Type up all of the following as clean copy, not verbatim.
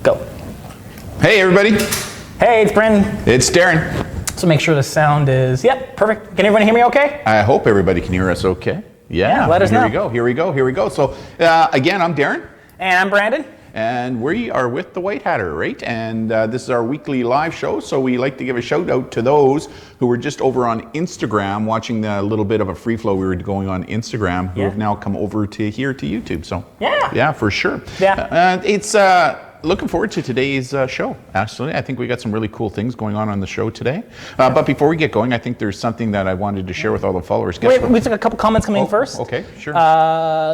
Go. Hey everybody. Hey, it's Brandon. It's Darren. So make sure the sound is, yep, perfect. Can everyone hear me okay? I hope everybody can hear us okay. Yeah, let us know. Here we go. So again, I'm Darren. And I'm Brandon. And we are with the White Hatter, right? And this is our weekly live show. So we like to give a shout out to those who were just over on Instagram watching the little bit of a free flow we were going on Instagram, who have now come over to here to YouTube. So yeah, for sure. Yeah. It's looking forward to today's show. Actually, I think we got some really cool things going on the show today. But before we get going, I think there's something that I wanted to share with all the followers. Wait, we took a couple comments coming first. Okay, sure.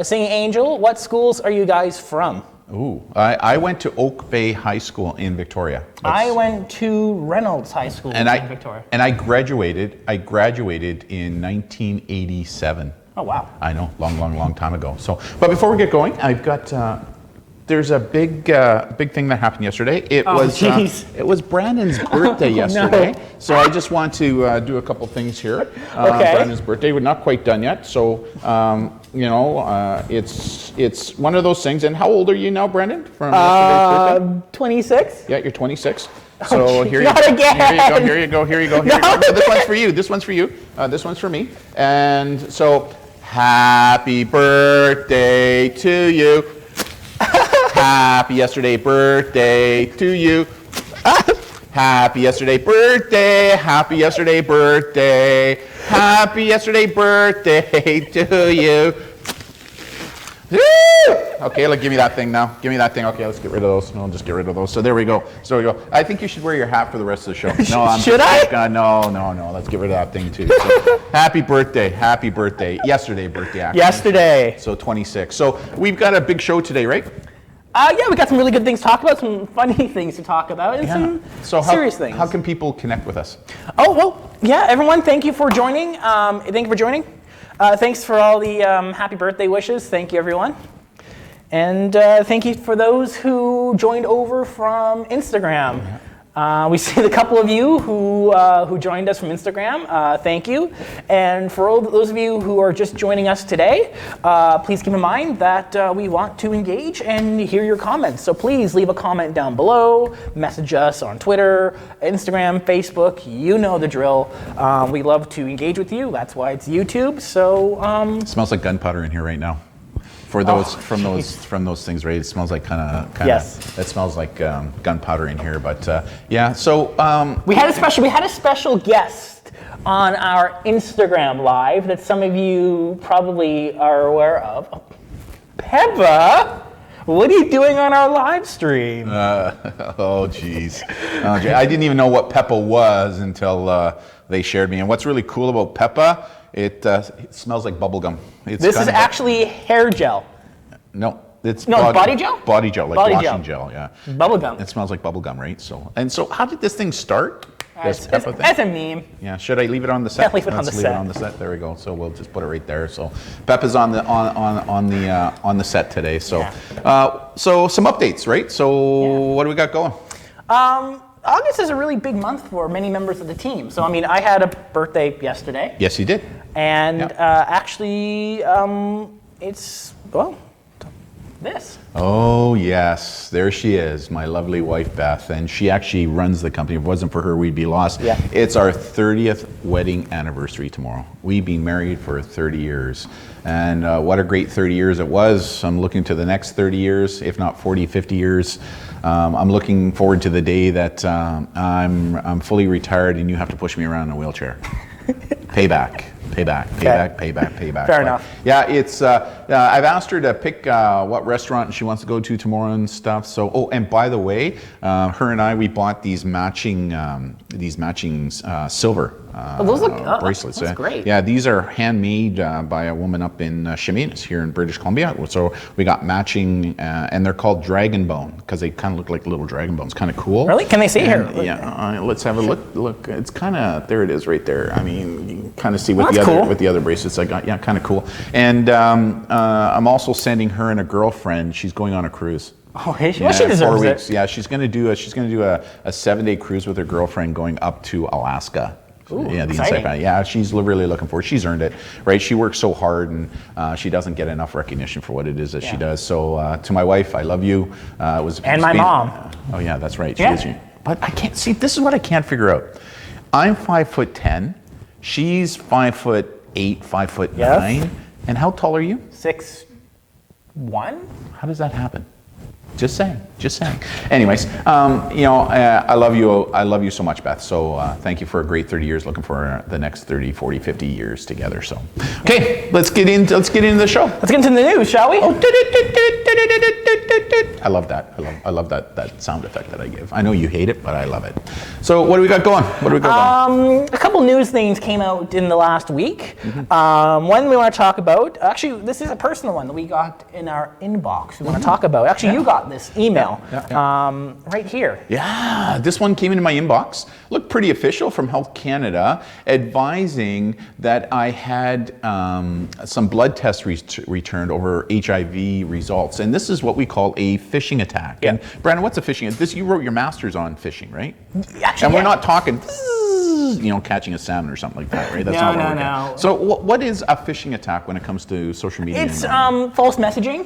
Singing Angel, what schools are you guys from? Ooh, I went to Oak Bay High School in Victoria. I went to Reynolds High School in Victoria. And I graduated in 1987. Oh, wow. I know, long time ago. So, but before we get going, I've got, there's a big thing that happened yesterday. It was Brandon's birthday yesterday. No. So I just want to do a couple things here. Okay. Brandon's birthday, we're not quite done yet. So, it's one of those things. And how old are you now, Brandon? From yesterday's birthday? 26. Yeah, you're 26. So here you again. Here you go. This one's for you. This one's for me. And so, happy birthday to you. Happy yesterday birthday to you. Happy yesterday birthday. Happy yesterday birthday. Happy yesterday birthday to you. Woo! Okay, give me that thing now. Give me that thing. Okay, let's get rid of those. I'll just get rid of those. So there we go. I think you should wear your hat for the rest of the show. No, Should I? No. Let's get rid of that thing too. So, happy birthday. Yesterday birthday, actually. Yesterday. So 26. So we've got a big show today, right? Yeah, we got some really good things to talk about, some funny things to talk about, and some serious things. How can people connect with us? Oh, well, yeah, everyone, thank you for joining. Thanks for all the happy birthday wishes. Thank you, everyone. And thank you for those who joined over from Instagram. We see a couple of you who joined us from Instagram. Thank you. And for all those of you who are just joining us today, please keep in mind that we want to engage and hear your comments. So please leave a comment down below, message us on Twitter, Instagram, Facebook. You know the drill. We love to engage with you. That's why it's YouTube. So it smells like gunpowder in here right now. For those from those things, right? It smells like kind of. Yes. It smells like gunpowder in here, but yeah. So we had a special guest on our Instagram live that some of you probably are aware of. Peppa, what are you doing on our live stream? Oh geez. I didn't even know what Peppa was until they shared me. And what's really cool about Peppa? It smells like bubblegum. This is actually hair gel. No, it's body gel? Body gel, like body washing gel, yeah. Bubblegum. It smells like bubblegum, right? So how did this thing start? It's a meme. Yeah, should I leave it on the set? Yeah, leave it on the set. Leave it on the set. There we go. So we'll just put it right there. So Peppa's on the set today. So so some updates, right? So what do we got going? August is a really big month for many members of the team. So, I mean, I had a birthday yesterday. Yes, you did. And actually, it's, this. Oh, yes. There she is, my lovely wife, Beth. And she actually runs the company. If it wasn't for her, we'd be lost. Yeah. It's our 30th wedding anniversary tomorrow. We've been married for 30 years. And what a great 30 years it was. I'm looking to the next 30 years, if not 40, 50 years. I'm looking forward to the day that I'm fully retired and you have to push me around in a wheelchair. Payback. Fair enough. Yeah, it's. I've asked her to pick what restaurant she wants to go to tomorrow and stuff. So, and by the way, her and I, we bought these matching silver those look bracelets. That's great. Yeah, these are handmade by a woman up in Chemins here in British Columbia. So we got matching, and they're called dragon bone because they kind of look like little dragon bones. Kind of cool. Really? Can they see here? Yeah. Let's have a look. Look, it's kind of there. It is right there. I mean, you can kind of see with the other bracelets I got. Yeah, kind of cool. And I'm also sending her and a girlfriend. She's going on a cruise. Oh, hey, well, she deserves 4 weeks. it. Yeah, she's going to do a 7-day cruise with her girlfriend going up to Alaska. Ooh, yeah, the exciting. Insight Panel. Yeah, she's really looking for it. She's earned it, right? She works so hard, and she doesn't get enough recognition for what it is that she does. So to my wife, I love you. And my mom. Oh yeah, that's right. Yeah. She is. But I can't see. This is what I can't figure out. I'm 5'10". She's 5'8", 5'9". And how tall are you? 6'1". How does that happen? Just saying. Anyways, I love you. I love you so much, Beth. So thank you for a great 30 years. Looking for the next 30, 40, 50 years together. So, okay, let's get into the show. Let's get into the news, shall we? I love that. I love that sound effect that I give. I know you hate it, but I love it. So what do we got going? A couple news things came out in the last week. One we want to talk about. Actually, this is a personal one that we got in our inbox. We want to talk about. Actually, you got this email right here. Yeah, this one came into my inbox. Looked pretty official from Health Canada, advising that I had some blood tests returned over HIV results, and this is what we call a phishing attack. Yeah. And Brandon, what's a phishing? You wrote your master's on phishing, right? Actually, and we're not talking, catching a salmon or something like that, right? That's not what we're doing. So what is a phishing attack when it comes to social media? It's false messaging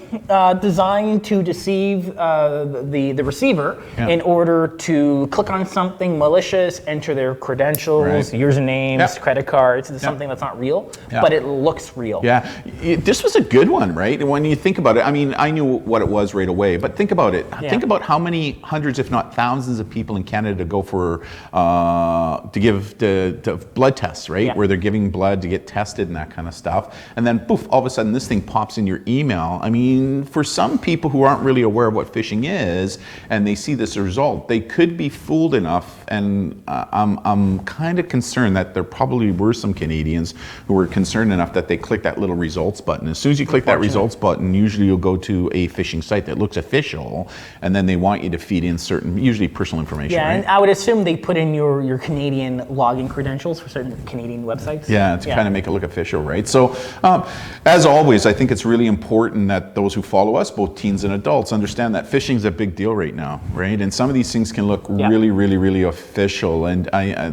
designed to deceive the receiver in order to click on something malicious, enter their credentials, usernames, credit cards, something that's not real, but it looks real. Yeah, this was a good one, right? When you think about it, I mean, I knew what it was right away, but think about it. Yeah. Think about how many hundreds, if not thousands of people in Canada go for, to give the blood tests, right? Yeah. Where they're giving blood to get tested and that kind of stuff. And then poof, all of a sudden this thing pops in your email. I mean, for some people who aren't really aware of what phishing is, and they see this result, they could be fooled enough, and I'm kind of concerned that there probably were some Canadians who were concerned enough that they clicked that little results button. As soon as you click that results button, usually you'll go to a phishing site that looks official, and then they want you to feed in certain, usually personal information. Yeah, right? and I would assume they put in your Canadian login credentials for certain Canadian websites. Yeah, to kind of make it look official, right? So, as always, I think it's really important that those who follow us, both teens and adults, understand that phishing is a big deal right now, right? And some of these things can look really, really, really official. And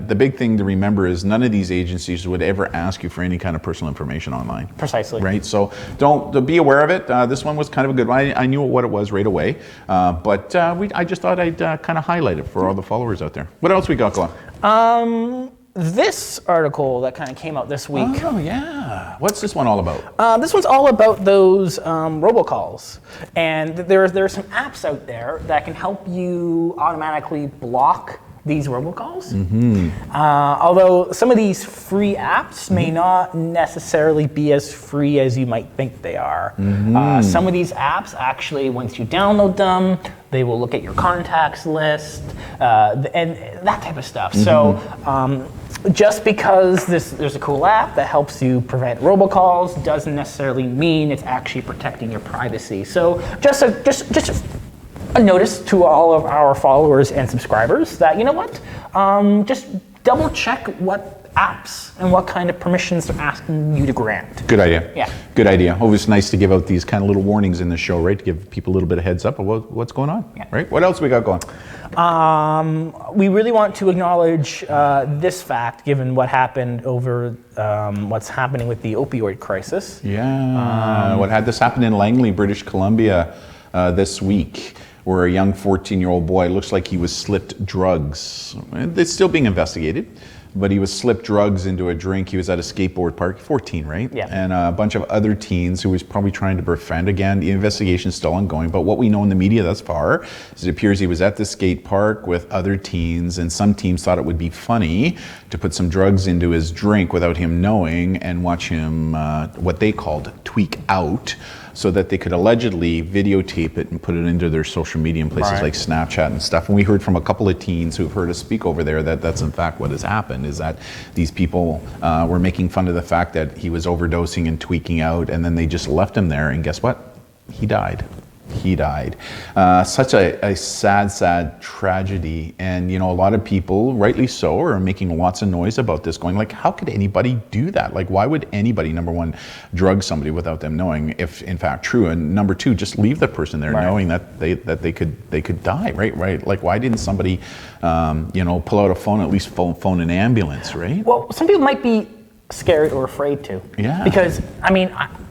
the big thing to remember is none of these agencies would ever ask you for any kind of personal information online. Precisely. Right? So don't be aware of it. This one was kind of a good one. I knew what it was right away, but I just thought I'd kind of highlight it for all the followers out there. What else we got going? This article that kind of came out this week. Oh, yeah. What's this one all about? This one's all about those robocalls. And there are some apps out there that can help you automatically block these robocalls. Although some of these free apps may not necessarily be as free as you might think they are. Some of these apps actually, once you download them, they will look at your contacts list and that type of stuff. So just because there's a cool app that helps you prevent robocalls doesn't necessarily mean it's actually protecting your privacy. So just a notice to all of our followers and subscribers that, you know what, just double check what apps and what kind of permissions they're asking you to grant. Good idea. Yeah. Good idea. Always nice to give out these kind of little warnings in the show, right? To give people a little bit of heads up of what's going on, right? What else we got going? We really want to acknowledge this fact, given what happened over what's happening with the opioid crisis. Yeah. What had this happen in Langley, British Columbia this week, where a young 14-year-old boy, looks like he was slipped drugs. It's still being investigated, but he was slipped drugs into a drink. He was at a skateboard park, 14, right? Yeah. And a bunch of other teens who was probably trying to befriend. Again, the investigation's still ongoing, but what we know in the media thus far is it appears he was at the skate park with other teens, and some teens thought it would be funny to put some drugs into his drink without him knowing and watch him, what they called tweak out, so that they could allegedly videotape it and put it into their social media in places like Snapchat and stuff. And we heard from a couple of teens who've heard us speak over there that that's in fact what has happened, is that these people were making fun of the fact that he was overdosing and tweaking out, and then they just left him there, and guess what? He died. he died. Such a sad tragedy. And, a lot of people, rightly so, are making lots of noise about this, going like, how could anybody do that? Like, why would anybody, number one, drug somebody without them knowing if in fact true? And number two, just leave the person there knowing that they could die, right? Like, why didn't somebody, pull out a phone, at least phone an ambulance, right? Well, some people might be scared or afraid to. Yeah. Because,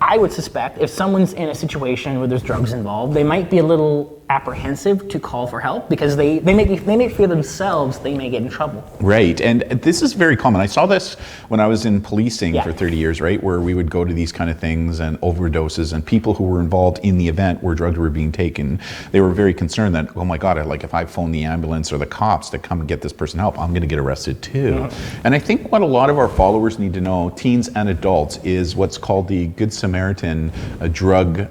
I would suspect if someone's in a situation where there's drugs involved, they might be a little apprehensive to call for help because they may fear themselves they may get in trouble. Right, and this is very common. I saw this when I was in policing for 30 years, right, where we would go to these kind of things and overdoses, and people who were involved in the event where drugs were being taken, they were very concerned that, oh my God, if I phone the ambulance or the cops to come and get this person help, I'm going to get arrested too. Mm-hmm. And I think what a lot of our followers need to know, teens and adults, is what's called the Good Samaritan drug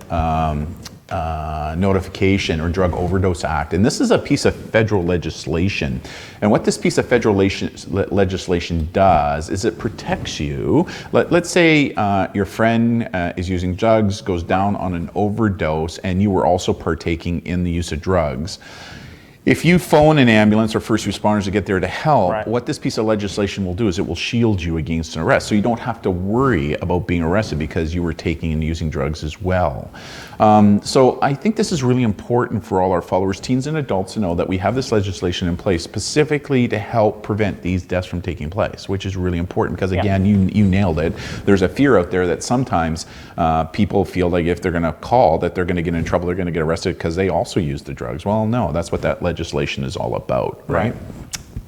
notification or drug overdose act. And this is a piece of federal legislation. And what this piece of federal legislation does is it protects you. Let's say your friend is using drugs, goes down on an overdose, and you were also partaking in the use of drugs. If you phone an ambulance or first responders to get there to help, what this piece of legislation will do is it will shield you against an arrest. So you don't have to worry about being arrested because you were taking and using drugs as well. So I think this is really important for all our followers, teens and adults, to know that we have this legislation in place specifically to help prevent these deaths from taking place, which is really important because, again, you nailed it. There's a fear out there that sometimes people feel like if they're going to call that they're going to get in trouble, they're going to get arrested because they also use the drugs. Well, no, that's what that legislation is all about, right?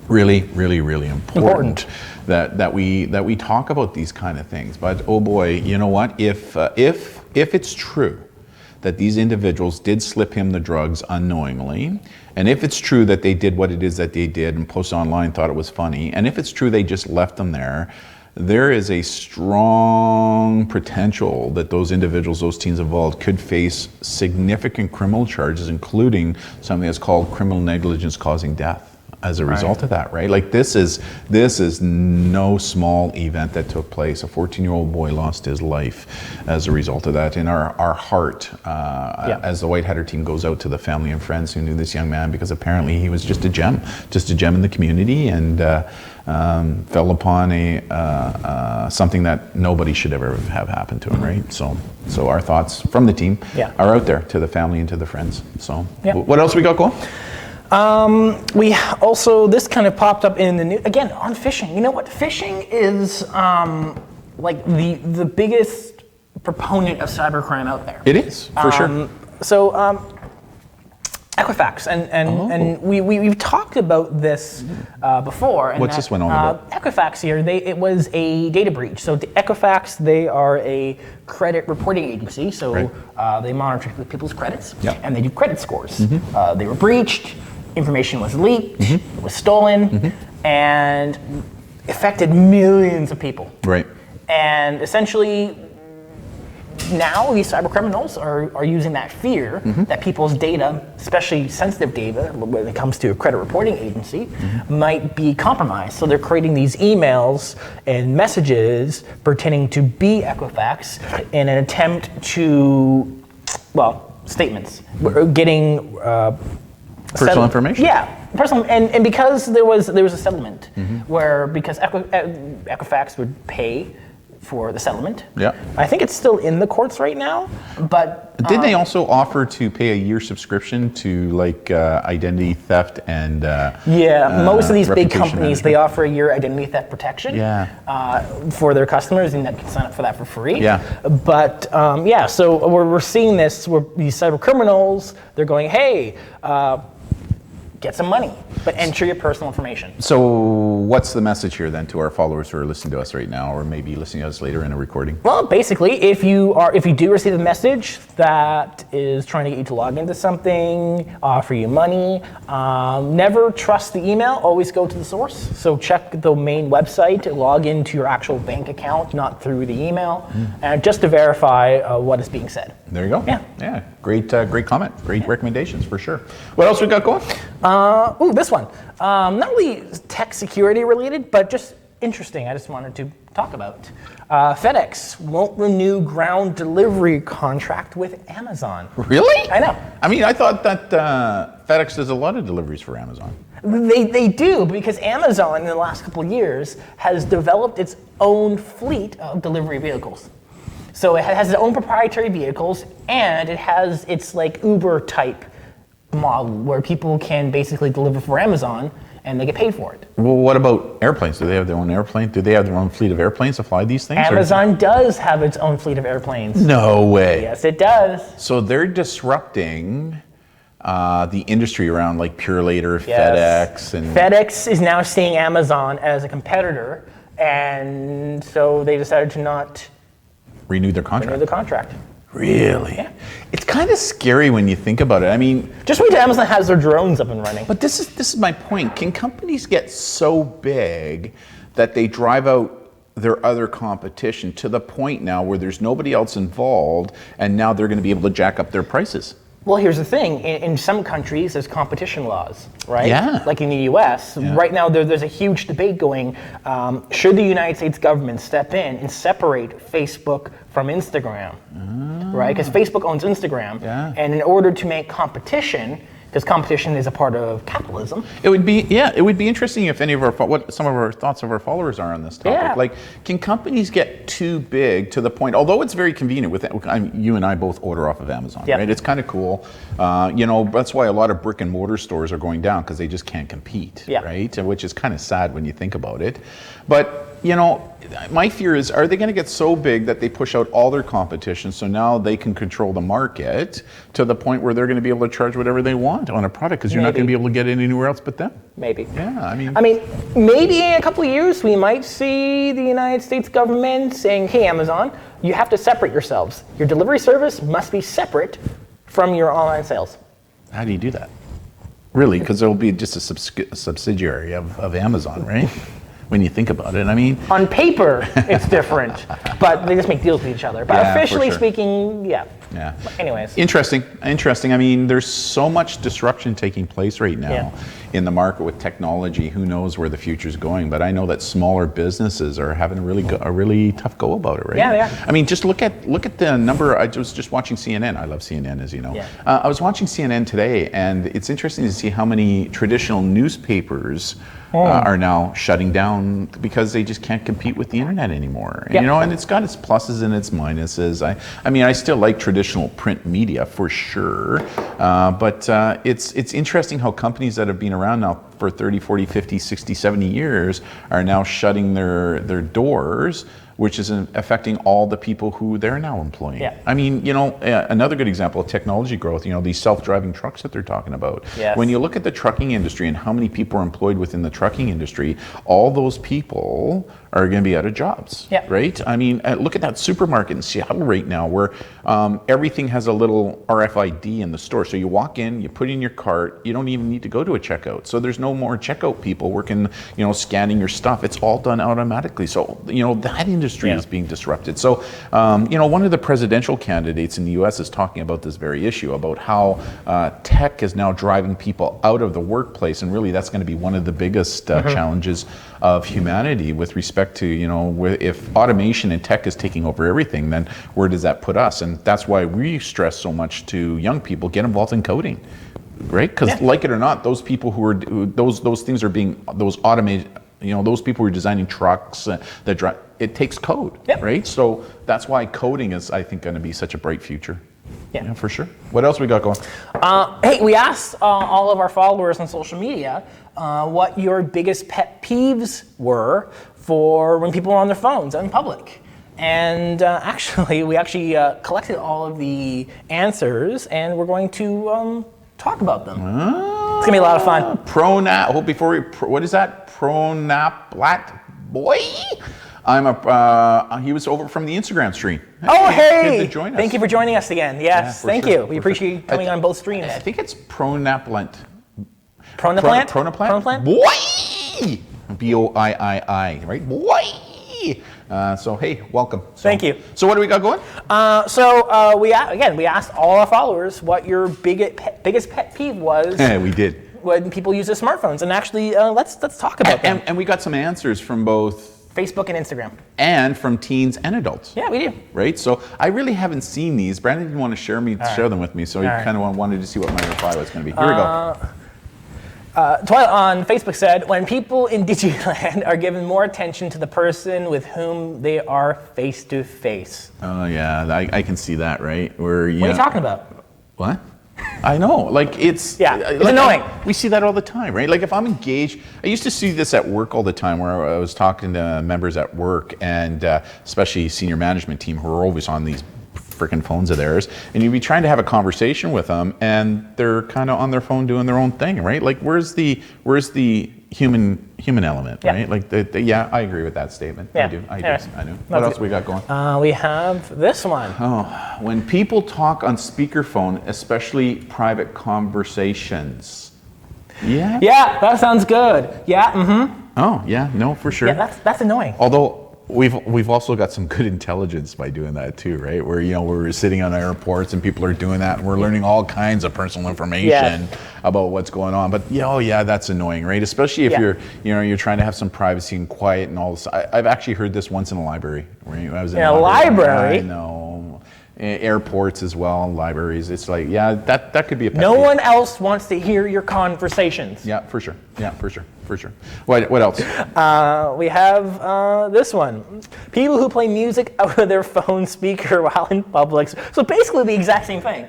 Really, really, really important that we talk about these kind of things. But oh boy, you know what? If it's true that these individuals did slip him the drugs unknowingly, and if it's true that they did what it is that they did and posted online, thought it was funny, and if it's true they just left them there is a strong potential that those individuals, those teens involved, could face significant criminal charges, including something that's called criminal negligence causing death as a result of that, right? Like this is no small event that took place. A 14-year-old boy lost his life as a result of that. And our heart, as the White Hatter team goes out to the family and friends who knew this young man, because apparently he was just a gem in the community, and fell upon something that nobody should ever have happened to him, right? So our thoughts from the team are out there to the family and to the friends. So what else we got going? We also, this kind of popped up in the news, again, on phishing. You know what? Phishing is like the biggest proponent of cybercrime out there. It is, for sure. So Equifax, and we've talked about this before. And what's this one all about? Equifax here, it was a data breach. So the Equifax, they are a credit reporting agency. So they monitor people's credits, and they do credit scores. They were breached, information was leaked, it was stolen, and affected millions of people. Right. And essentially, now these cyber criminals are using that fear that people's data, especially sensitive data when it comes to a credit reporting agency, might be compromised. So they're creating these emails and messages pretending to be Equifax in an attempt to, statements. We're getting personal information. Yeah. Personal, and because there was a settlement where because Equifax would pay for the settlement. Yeah. I think it's still in the courts right now, but didn't they also offer to pay a year subscription to like identity theft and most of these big companies, they offer a year identity theft protection for their customers, and that can sign up for that for free. But so we're seeing this where these cyber criminals, they're going, hey, get some money, but enter your personal information. So what's the message here then to our followers who are listening to us right now, or maybe listening to us later in a recording? Well, basically, if you do receive a message that is trying to get you to log into something, offer you money, never trust the email, always go to the source. So check the main website, log into your actual bank account, not through the email, and just to verify what is being said. There you go. Yeah. Great comment. Great recommendations for sure. What else we got going? This one. Not really tech security related, but just interesting. I just wanted to talk about. FedEx won't renew ground delivery contract with Amazon. Really? I know. I mean, I thought that FedEx does a lot of deliveries for Amazon. They do, because Amazon in the last couple of years has developed its own fleet of delivery vehicles. So it has its own proprietary vehicles, and it has its like Uber type model where people can basically deliver for Amazon and they get paid for it. Well, what about airplanes? Do they have their own airplane? Do they have their own fleet of airplanes to fly these things? Amazon does have its own fleet of airplanes. No way. Yes, it does. So they're disrupting the industry around like Purelator, Yes. FedEx, and FedEx is now seeing Amazon as a competitor, and so they decided to not renew their contract. renew the contract. Really? Yeah. It's kind of scary when you think about it. I mean, Just wait till Amazon has their drones up and running. but this is my point. Can companies get so big that they drive out their other competition to the point now where there's nobody else involved, and now they're going to be able to jack up their prices? Well, here's the thing. In some countries, there's competition laws, right? Yeah. Like in the U.S. Yeah. Right now, there's a huge debate going. Should the United States government step in and separate Facebook from Instagram? Right? Because Facebook owns Instagram. Yeah. And in order to make competition, because competition is a part of capitalism. It would be interesting if any of what some of our thoughts of our followers are on this topic. Yeah. Like, can companies get too big to the point? Although it's very convenient with you and I both order off of Amazon, Yep. right? It's kind of cool. That's why a lot of brick and mortar stores are going down, because they just can't compete, Yeah. right? Which is kind of sad when you think about it. But my fear is, are they going to get so big that they push out all their competition, so now they can control the market to the point where they're going to be able to charge whatever they want on a product, because you're not going to be able to get it anywhere else but them? Maybe. Yeah, I mean, maybe in a couple of years, we might see the United States government saying, hey, Amazon, you have to separate yourselves. Your delivery service must be separate from your online sales. how do you do that? Really, because it'll be just a subsidiary of Amazon, right? When you think about it, I mean, On paper, it's different, but they just make deals with each other. But Yeah, for officially sure. speaking, yeah. yeah. Anyways. Interesting. I mean, there's so much disruption taking place right now Yeah. in the market with technology. Who knows where the future's going? But I know that smaller businesses are having a really tough go about it, right? Yeah, they are. I mean, just look at the number. I was just watching CNN. I love CNN, as you know. Yeah. I was watching CNN today, and it's interesting to see how many traditional newspapers are now shutting down because they just can't compete with the internet anymore. And, Yeah. and it's got its pluses and its minuses. I mean, I still like traditional print media for sure, but it's interesting how companies that have been around now for 30, 40, 50, 60, 70 years are now shutting their doors, which is affecting all the people who they're now employing. Yeah. I mean, another good example of technology growth, these self-driving trucks that they're talking about. Yes. When you look at the trucking industry and how many people are employed within the trucking industry, all those people are going to be out of jobs, Yeah. right? I mean, look at that supermarket in Seattle right now where everything has a little RFID in the store. So you walk in, you put in your cart, you don't even need to go to a checkout. So there's no more checkout people working, scanning your stuff. It's all done automatically. So, that industry is being disrupted. So, one of the presidential candidates in the US is talking about this very issue, about how tech is now driving people out of the workplace. And really that's going to be one of the biggest challenges of humanity with respect to, if automation and tech is taking over everything, then where does that put us? And that's why we stress so much to young people, get involved in coding, right? Because like it or not, those people those things are being, those automated, those people who are designing trucks that drive, it takes code, right? So that's why coding is, I think, going to be such a bright future. Yeah, for sure. What else we got going? Hey, we asked all of our followers on social media what your biggest pet peeves were for when people are on their phones in public. And actually, we collected all of the answers, and we're going to talk about them. It's gonna be a lot of fun. What is that? Pronaplat boy? He was over from the Instagram stream. Hey! Good to join us. Thank you for joining us again. Yes, thank you. We appreciate you coming on both streams. I think it's Pronaplant. Pronaplant? Pronaplant? Boy! B-O-I-I-I, right? Boy! So, hey, welcome. Thank you. So what do we got going? We asked all our followers what your biggest pet peeve was. Yeah, we did. when people use their smartphones. And actually, let's talk about them. And we got some answers from both Facebook and Instagram. and from teens and adults. Yeah, we do. Right? So I really haven't seen these. Brandon didn't want to share them with me, so he kind of wanted to see what my reply was going to be. Here we go. Twilight on Facebook said, when people in Digiland are given more attention to the person with whom they are face to face. Oh yeah, I can see that, right? What are you talking about? What? I know, like it's annoying. We see that all the time, right? Like if I'm engaged, I used to see this at work all the time, where I was talking to members at work, and especially senior management team who are always on these freaking phones of theirs, and you'd be trying to have a conversation with them, and they're kind of on their phone doing their own thing, right? Like where's the human element, right? Like I agree with that statement. Yeah. I do. What else we got going? We have this one. Oh, when people talk on speakerphone, especially private conversations. Yeah. Yeah, that sounds good. Yeah. Mm-hmm. Oh yeah, no, for sure. Yeah, that's annoying. Although we've also got some good intelligence by doing that too, right? Where we're sitting on airports and people are doing that, and we're learning all kinds of personal information about what's going on. But that's annoying, right? Especially if you're trying to have some privacy and quiet and all this. I've actually heard this once in a library. I was in a library. I know. Airports as well, libraries. It's like, that could be a pet No peeve. one else wants to hear your conversations. Yeah, for sure. What else? We have this one. People who play music out of their phone speaker while in public. So basically the exact same thing.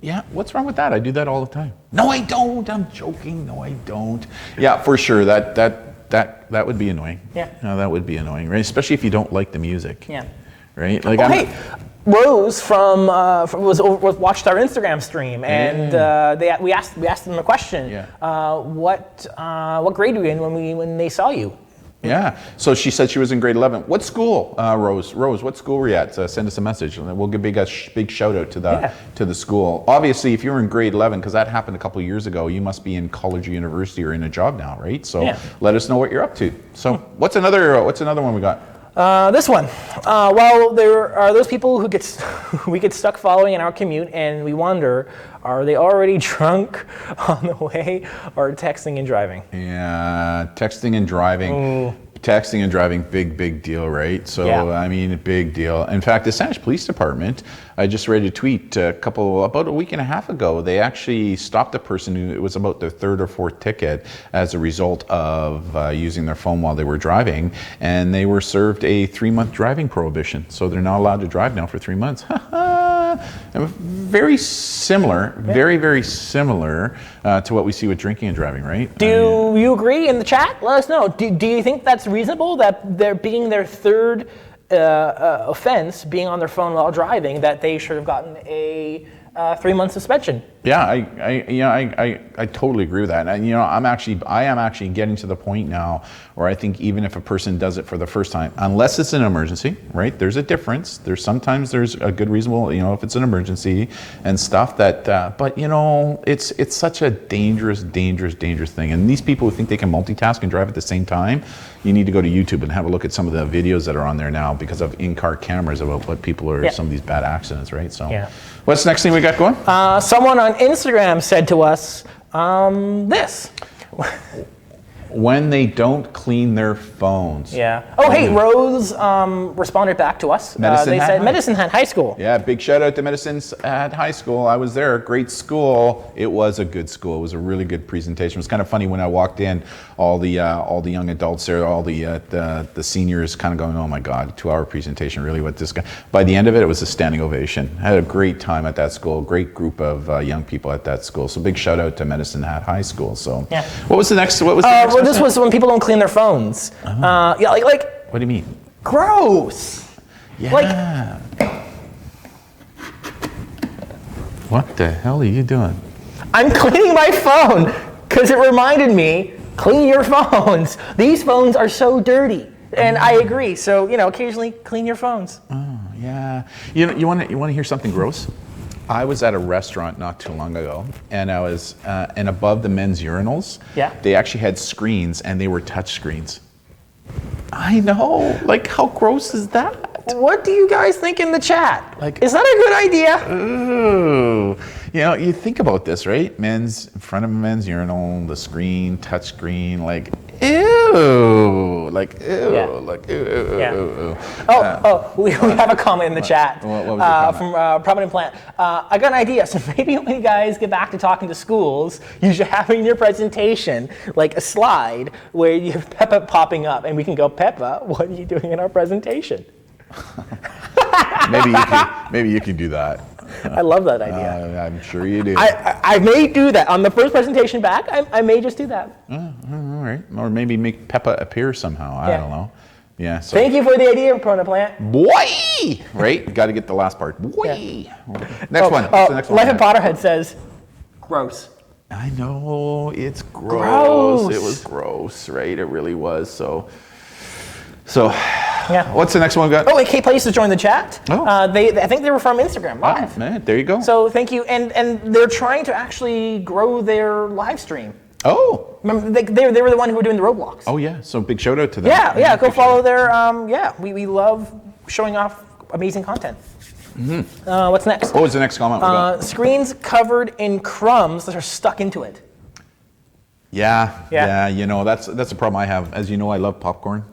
Yeah, what's wrong with that? I do that all the time. No, I don't. I'm joking. No, I don't. Yeah, for sure. That would be annoying. Yeah. No, that would be annoying, right? Especially if you don't like the music. Yeah. Right? Like hey, Rose watched our Instagram stream, and we asked them a question. Yeah. What grade were you in when they saw you? Yeah. So she said she was in grade 11. What school, Rose? Rose, what school were you at? Send us a message, and we'll give a big shout out to the school. Obviously, if you were in grade 11, because that happened a couple of years ago, you must be in college or university or in a job now, right? So let us know what you're up to. So what's another one we got? This one. Well, there are those people who we get stuck following in our commute, and we wonder, are they already drunk on the way, or texting and driving? Yeah, texting and driving. Ooh. Texting and driving, big deal, right? So, I mean, big deal. In fact, the Saanich Police Department, I just read a tweet about a week and a half ago. They actually stopped a person who, it was about their third or fourth ticket as a result of using their phone while they were driving, and they were served a 3-month driving prohibition. So they're not allowed to drive now for 3 months. Very similar, very similar to what we see with drinking and driving, right? Do you agree in the chat? Let us know. Do you think that's reasonable, that there being their third offense, being on their phone while driving, that they should have gotten a 3-month suspension? Yeah, I totally agree with that. And I am actually getting to the point now where I think even if a person does it for the first time, unless it's an emergency, right? There's a difference. Sometimes there's a good reasonable, if it's an emergency and stuff that, but it's such a dangerous thing. And these people who think they can multitask and drive at the same time, you need to go to YouTube and have a look at some of the videos that are on there now because of in-car cameras about what people are, some of these bad accidents, right? So what's the next thing we got going? Someone on Instagram said to us this. When they don't clean their phones. Yeah. Oh, hey, Rose responded back to us. They said Medicine Hat High School. Yeah, big shout out to Medicine Hat High School. I was there. Great school. It was a good school. It was a really good presentation. It was kind of funny when I walked in. All the young adults there, all the seniors, kind of going, "Oh my God, 2-hour presentation. Really, what this guy?" By the end of it, it was a standing ovation. I had a great time at that school. Great group of young people at that school. So big shout out to Medicine Hat High School. So what was the next? Well, this was when people don't clean their phones. Oh. Like. What do you mean? Gross. Yeah. What the hell are you doing? I'm cleaning my phone because it reminded me, clean your phones. These phones are so dirty. And I agree. So, occasionally clean your phones. Oh, yeah. You want to hear something gross? I was at a restaurant not too long ago, and I was, and above the men's urinals, they actually had screens, and they were touch screens. I know. Like, how gross is that? What do you guys think in the chat? Is that a good idea? Ooh. You know, you think about this, right? Men's in front of a men's urinal, the screen, touch screen, like ew, like ew, Yeah. like ew, ew, Yeah. ew, ew. We have a comment in the chat What was the comment? from Prominent Plant. I got an idea. So maybe when you guys get back to talking to schools, you should have in your presentation like a slide where you have Peppa popping up, and we can go, Peppa, what are you doing in our presentation? Maybe you can do that. I love that idea. I'm sure you do. I may do that on the first presentation back. I may just do that. All right, or maybe make Peppa appear somehow. I don't know. Yeah. So. Thank you for the idea, Prominent Plant. Boy, right? Got to get the last part. Boy. Yeah. Next one. What's the next one? Life of Potterhead says, gross. I know, it's gross. Gross. It was gross, right? It really was. So Yeah. what's the next one we got? Oh, AK Place has joined the chat. Oh. I think they were from Instagram Live. Man, there you go. So thank you, and they're trying to actually grow their live stream. Oh. Remember, they were the one who were doing the Roblox. Oh, yeah. So big shout out to them. Yeah, go follow their, we love showing off amazing content. What's next? What was the next comment we got? Screens covered in crumbs that are stuck into it. Yeah. You know, that's a problem I have. As you know, I love popcorn.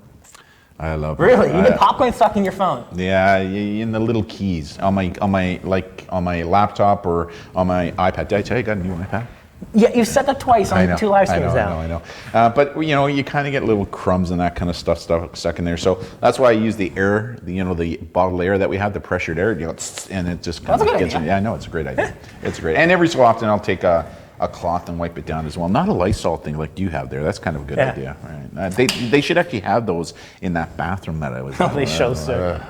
I love Really? You get popcorn stuck in your phone? Yeah, in the little keys on my laptop or on my iPad. Did I tell you I got a new iPad? Yeah, you said that twice on 2 live streams now. I know. But you know, you kind of get little crumbs and that kind of stuff stuck in there. So that's why I use the air, the bottled air that we have, the pressured air, and it just kind of gets in. Yeah, I know, it's a great idea. It's great. And every so often I'll take a cloth and wipe it down as well. Not a Lysol thing like you have there. That's kind of a good idea. Right? They should actually have those in that bathroom that I was in. They show so.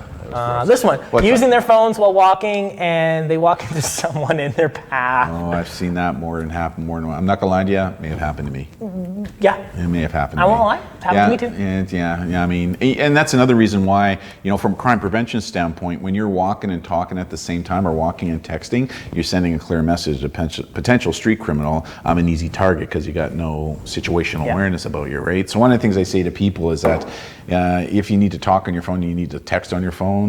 This one, using their phones while walking, and they walk into someone in their path. Oh, I've seen that more than one. I'm not gonna lie to you, it may have happened to me. Yeah. It may have happened to me. I won't lie, it's happened to me too. Yeah, I mean, and that's another reason why, you know, from a crime prevention standpoint, when you're walking and talking at the same time or walking and texting, you're sending a clear message to potential street criminal, I'm an easy target because you got no situational awareness about you, right? So one of the things I say to people is that if you need to talk on your phone, you need to text on your phone,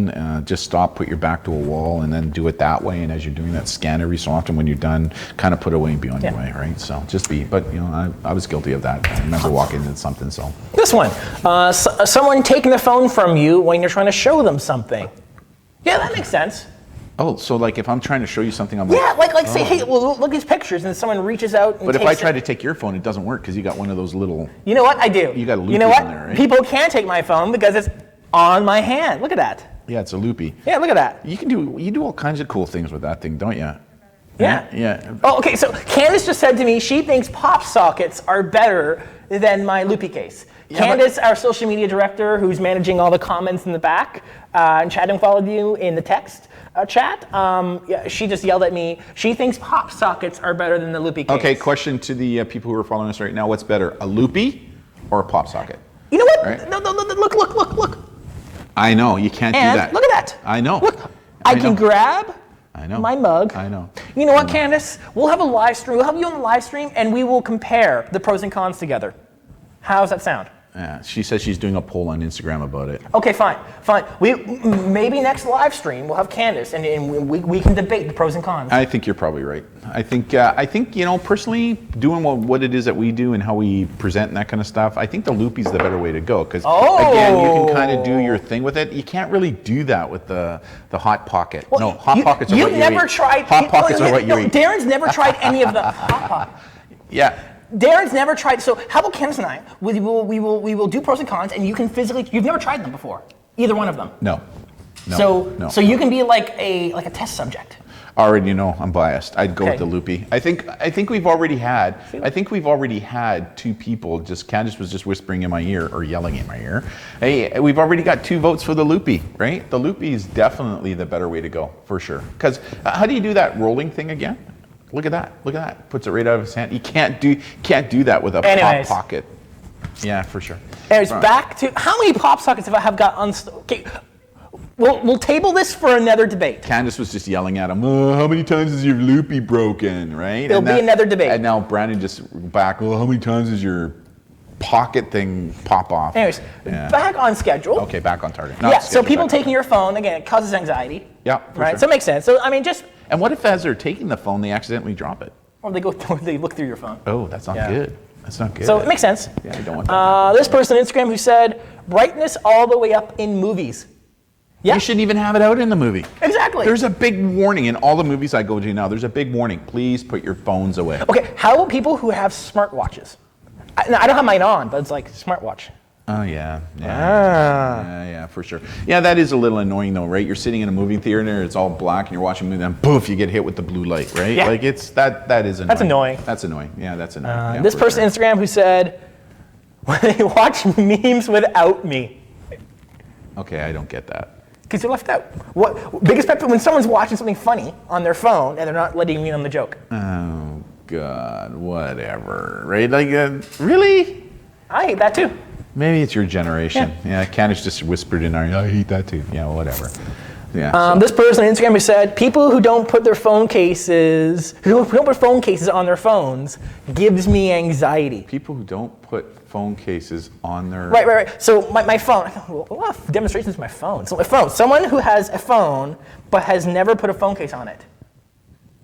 just stop, put your back to a wall, and then do it that way. And as you're doing that, scan every so often when you're done, kind of put it away and be on your way, right? So but you know, I was guilty of that. I remember walking into something, so. This one, someone taking the phone from you when you're trying to show them something. Yeah, that makes sense. Oh, so like if I'm trying to show you something, I'm like, yeah, like say, hey, well, look at these pictures, and someone reaches out and but if I try it. to take your phone, it doesn't work because you got one of those little. You know what? I do. You got a loopy You know what? on there, right? People can take my phone because it's on my hand. Look at that. Yeah, it's a loopy. Yeah, look at that. You do all kinds of cool things with that thing, don't you? Yeah. Oh, okay. So Candace just said to me she thinks pop sockets are better than my loopy case. Candace, our social media director, who's managing all the comments in the back and chatting with all of you in the text chat, she just yelled at me. She thinks pop sockets are better than the loopy case. Okay, question to the people who are following us right now. What's better, a loopy or a pop socket? You know what? Right? No, look. I know, you can't do that. Look at that. I know. Look, I can grab my mug. I know. You know what, Candace? We'll have a live stream. We'll have you on the live stream, and we will compare the pros and cons together. How's that sound? Yeah, she says she's doing a poll on Instagram about it. Okay, fine. Maybe next live stream we'll have Candace, and we can debate the pros and cons. I think you're probably right. I think you know, personally, doing what it is that we do and how we present and that kind of stuff, I think the loopy's the better way to go because again, you can kind of do your thing with it. You can't really do that with the hot pocket. Well, no, hot pockets are what you eat. You've never tried. Hot pockets are what you eat. Darren's never tried any of the hot pockets. Yeah. Darren's never tried. So how about Candace and I? We will do pros and cons, and you can physically. You've never tried them before, either one of them. No. So you can be like a test subject. Already, you know, I'm biased. I'd go with the loopy. I think we've already had two people. Candace was just whispering in my ear or yelling in my ear. Hey, we've already got 2 votes for the loopy, right? The loopy is definitely the better way to go for sure. Because how do you do that rolling thing again? Look at that. Puts it right out of his hand. You can't do that with a pop pocket. Yeah, for sure. Anyways, back to how many pop sockets have I got on? Okay, we'll table this for another debate. Candace was just yelling at him. Oh, how many times is your loopy broken? Right. There'll be another debate. And now Brandon just back. Well, how many times is your pocket thing pop off? Anyways, back on schedule. Okay, back on target. So people taking your phone again, it causes anxiety. Yeah. Right. So it makes sense. So I mean, just. And what if as they're taking the phone, they accidentally drop it? Or they look through your phone. Oh, that's not good. That's not good. So it makes sense. Yeah, I don't want that. This person on Instagram who said, brightness all the way up in movies. Yeah. You shouldn't even have it out in the movie. Exactly. There's a big warning in all the movies I go to now. There's a big warning. Please put your phones away. Okay, how about people who have smartwatches? I don't have mine on, but it's like smartwatch. Oh, yeah. Yeah, for sure. Yeah, that is a little annoying though, right? You're sitting in a movie theater and it's all black and you're watching a movie and poof, you get hit with the blue light, right? Yeah. Like that is annoying. That's annoying. That's annoying. Yeah, that's annoying. Yeah, This for person on Instagram who said, when they watch memes without me. Okay, I don't get that. Because you're left out. What biggest pet peeve when someone's watching something funny on their phone and they're not letting me in on the joke? Oh, God, whatever. Right? Like, really? I hate that too. Maybe it's your generation. Yeah, Candace just whispered in our ear, I hate that too. Yeah, whatever. Yeah. This person on Instagram who said, people who don't put their phone cases, who don't put phone cases on their phones gives me anxiety. People who don't put phone cases on their... Right. So my phone, demonstrations of my phone. So my phone, someone who has a phone but has never put a phone case on it.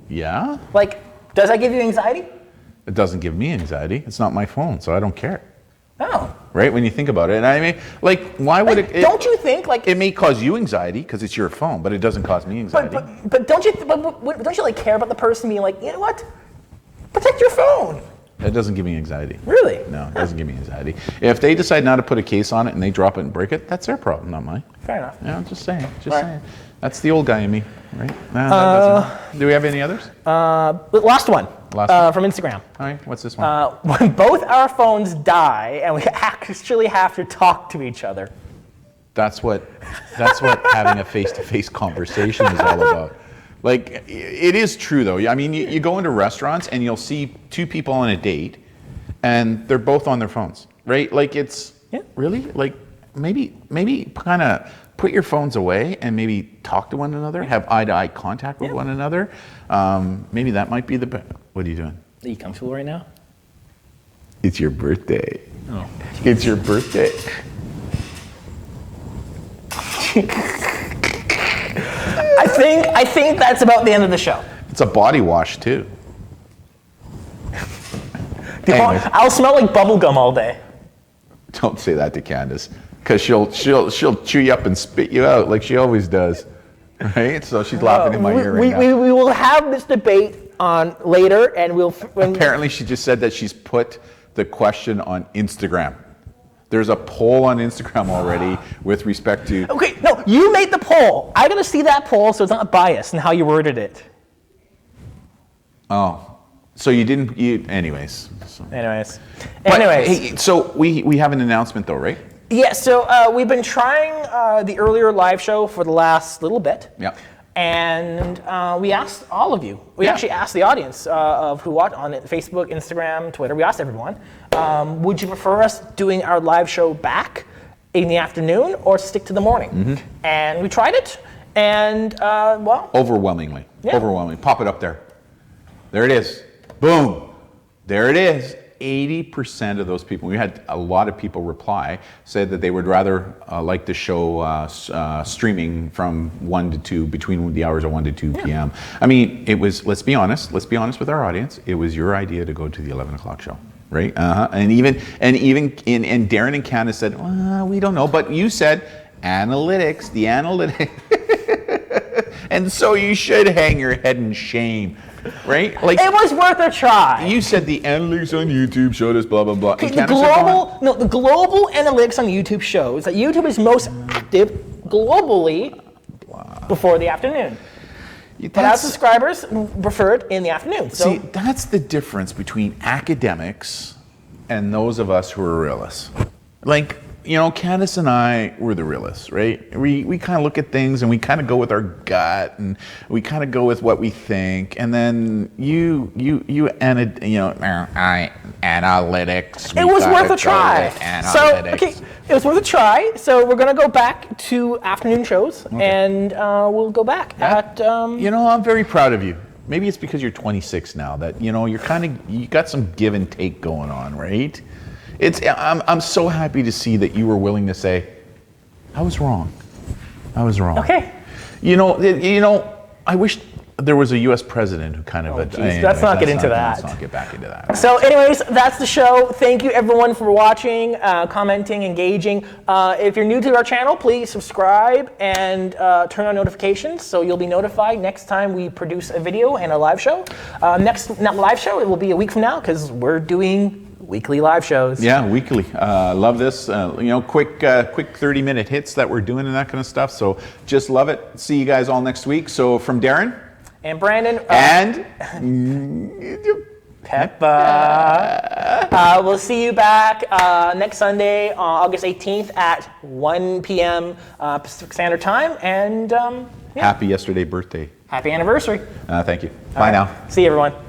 Yeah? Like, does that give you anxiety? It doesn't give me anxiety. It's not my phone, so I don't care. No. Right? When you think about it. And I mean, like, why would it... Don't you think, like... It may cause you anxiety because it's your phone, but it doesn't cause me anxiety. But don't you like care about the person being like, you know what? Protect your phone. That doesn't give me anxiety. Really? No, it doesn't give me anxiety. If they decide not to put a case on it and they drop it and break it, that's their problem, not mine. Fair enough. Yeah, I'm just saying. Right. Saying. That's the old guy in me, right? Do we have any others? Last one. From Instagram. All right, what's this one? When both our phones die and we actually have to talk to each other. That's what having a face-to-face conversation is all about. Like, it is true though. I mean, you go into restaurants and you'll see two people on a date and they're both on their phones, right? Like, it's really, like, maybe kind of put your phones away and maybe talk to one another, have eye-to-eye contact with one another. Maybe that might be the best. What are you doing? Are you comfortable right now? It's your birthday. Oh. It's your birthday. I think that's about the end of the show. It's a body wash too. Anyways. I'll smell like bubble gum all day. Don't say that to Candace, because she'll chew you up and spit you out like she always does, right? So she's laughing in my ear right now. We will have this debate on later, and Apparently, she just said that she's put the question on Instagram. There's a poll on Instagram already with respect to... Okay, no, you made the poll. I gotta see that poll so it's not biased in how you worded it. Oh, so you didn't... Anyways. Anyways. Hey, so we have an announcement though, right? Yeah, so we've been trying the earlier live show for the last little bit. Yeah. And we asked all of you. We actually asked the audience of who watched on it, Facebook, Instagram, Twitter. We asked everyone, would you prefer us doing our live show back in the afternoon or stick to the morning? Mm-hmm. And we tried it, and well. Overwhelmingly. Yeah. Overwhelmingly. Pop it up there. There it is. Boom. There it is. 80% of those people, we had a lot of people reply, said that they would rather like the show streaming from 1 to 2, between the hours of 1 to 2 p.m. I mean, it was, let's be honest with our audience, it was your idea to go to the 11 o'clock show, right? And Darren and Candace said, well, we don't know, but you said analytics, the analytics. And so you should hang your head in shame. Right? Like, it was worth a try. You said the analytics on YouTube showed us blah, blah, blah. The global analytics on YouTube shows that YouTube is most active globally before the afternoon. But our subscribers prefer it in the afternoon. So. See, that's the difference between academics and those of us who are realists. Like, you know, Candace and I, we're the realists, right? We kind of look at things and we kind of go with our gut and we kind of go with what we think. And then analytics. It was worth a try. It was worth a try. So we're going to go back to afternoon shows and we'll go back at... You know, I'm very proud of you. Maybe it's because you're 26 now that, you know, you got some give and take going on, right? I'm so happy to see that you were willing to say, I was wrong. Okay. You know, I wish There was a U.S. president who kind of. Let's not get into that. Let's not get back into that. So anyways, that's the show. Thank you everyone for watching, commenting, engaging. If you're new to our channel, please subscribe and turn on notifications so you'll be notified next time we produce a video and a live show. Next live show, it will be a week from now because we're doing weekly live shows. Yeah, weekly. Love this. Quick 30-minute hits that we're doing and that kind of stuff. So just love it. See you guys all next week. So from Darren. And Brandon. And Peppa. We'll see you back next Sunday, August 18th at 1 p.m. Pacific Standard Time. And happy yesterday birthday. Happy anniversary. Thank you. Bye now. See you, everyone.